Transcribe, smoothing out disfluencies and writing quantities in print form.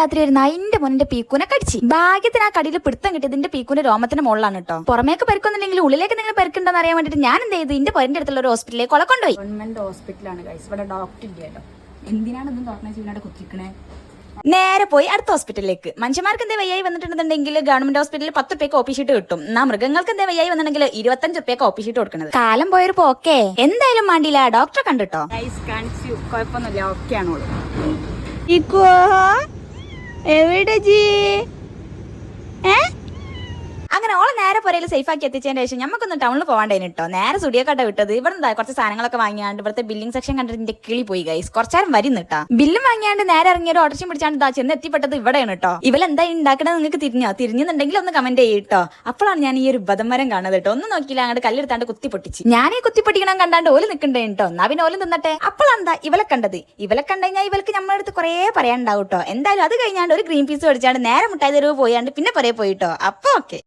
രാത്രി ഒരു നായിന്റെ മുന്നിന്റെ പീക്കൂനെ കടിച്ചു. ഭാഗ്യത്തിന് ആ കടിയിൽ പിടുത്തം കിട്ടിയത് ഇതിന്റെ പീക്കൂന്റെ രോമത്തിന്റെ മുകളിലാണ് കേട്ടോ. പുറമേക്ക് പെരുക്കൊന്നുണ്ടെങ്കിൽ ഉള്ളിലേക്ക് എന്തെങ്കിലും പെരുക്കുണ്ടെന്ന് അറിയാൻ വേണ്ടിട്ട് ഞാൻ എന്ത് ചെയ്തു, ഇതിന്റെ പൊരിന്റെ അടുത്തുള്ള ഒരു ഹോസ്പിറ്റലിലേക്ക് കൊണ്ടുപോയി. ഗവൺമെന്റ് ഹോസ്പിറ്റലാണ് ഗൈസ്, ഇവിടെ ഡോക്ടർ ഇല്ലല്ലോ. എന്തിനാണ് ഇതും തുറന്നു കുത്തിക്കണേ? നേരെ പോയി അടുത്ത ഹോസ്പിറ്റലിലേക്ക്. മനുഷ്യന്മാർക്ക് എന്തേ വയ്യായി വന്നിട്ടുണ്ടെങ്കിൽ ഗവൺമെന്റ് ഹോസ്പിറ്റലിൽ 10 രൂപയ്ക്ക് ഓപ്പി ഷീറ്റ് കിട്ടും. എന്നാ മൃഗങ്ങൾക്ക് എന്തേ വയ്യായി വന്നിട്ടുണ്ടെങ്കിൽ 25 രൂപയ്ക്ക് ഓപ്പി ഷീറ്റ് കൊടുക്കുന്നത്. കാലം പോയൊരു പോക്കേ. എന്തായാലും മാണ്ടില്ല, ഡോക്ടറെ കണ്ടിട്ടോ. കാണിച്ചു, കുഴപ്പമൊന്നുമില്ല, ഓക്കെ ആണോളൂ. എവിടെ ജി? അങ്ങനെ ഓളെ നേരെ പുരയിൽ സേഫ് ആക്കി എത്തിച്ചതിന് ശേഷം നമുക്കൊന്ന് ടൗണിൽ പോകാണ്ടേന് കേട്ടോ. നേരെ സുടിയക്കട്ട വിട്ടത്. ഇവിടെ കുറച്ച് സാധനങ്ങളൊക്കെ വാങ്ങിയാണ്ട് ഇവിടുത്തെ ബില്ലിംഗ് സെക്ഷൻ കണ്ടിട്ട് കിളി പോയി ഗൈസ്. കുറച്ചേരം വരുന്നിട്ടാ ബില്ലും വാങ്ങിയാണ്ട് നേരെ ഇറങ്ങിയ ഒരു ഓട്ടർച്ചും പിടിച്ചാണ്ട് ചെന്ന് എത്തിപ്പെട്ടത് ഇവിടെയാണ് കേട്ടോ. ഇവലെന്താ ഉണ്ടാക്കണത് നിങ്ങൾക്ക് തിരിഞ്ഞുന്നുണ്ടെങ്കിൽ ഒന്ന് കമന്റ് ചെയ്യട്ടോ. അപ്പോഴാണ് ഞാൻ ഈ ഒരു ബദമരം കാണുന്നത് കേട്ടോ. ഒന്നും നോക്കിയില്ല, അങ്ങോട്ട് കല്ലെടുത്താണ്ട് കുത്തി പൊട്ടിച്ച്. ഞാൻ ഈ കുത്തി പൊട്ടിക്കണം കണ്ടാണ്ട് ഓല് നിൽക്കണ്ടേ കേട്ടോ. എന്നാ പിന്നെ ഓല് തിന്നട്ടെ. അപ്പോഴെന്താ ഇവലെ കണ്ടത്. ഇവലെ കണ്ടുകഴിഞ്ഞാൽ ഇവർക്ക് നമ്മളെ അടുത്ത് കുറെ പറയാനുണ്ടാവും കേട്ടോ. എന്തായാലും അത് കഴിഞ്ഞാണ്ട് ഒരു ഗ്രീൻ പീസ് മേടിച്ചാണ്ട് നേരെ മുട്ടായി തെരുവ് പോയാണ്ട് പിന്നെ പുറകെ പോയിട്ടോ. അപ്പൊ ഓക്കെ.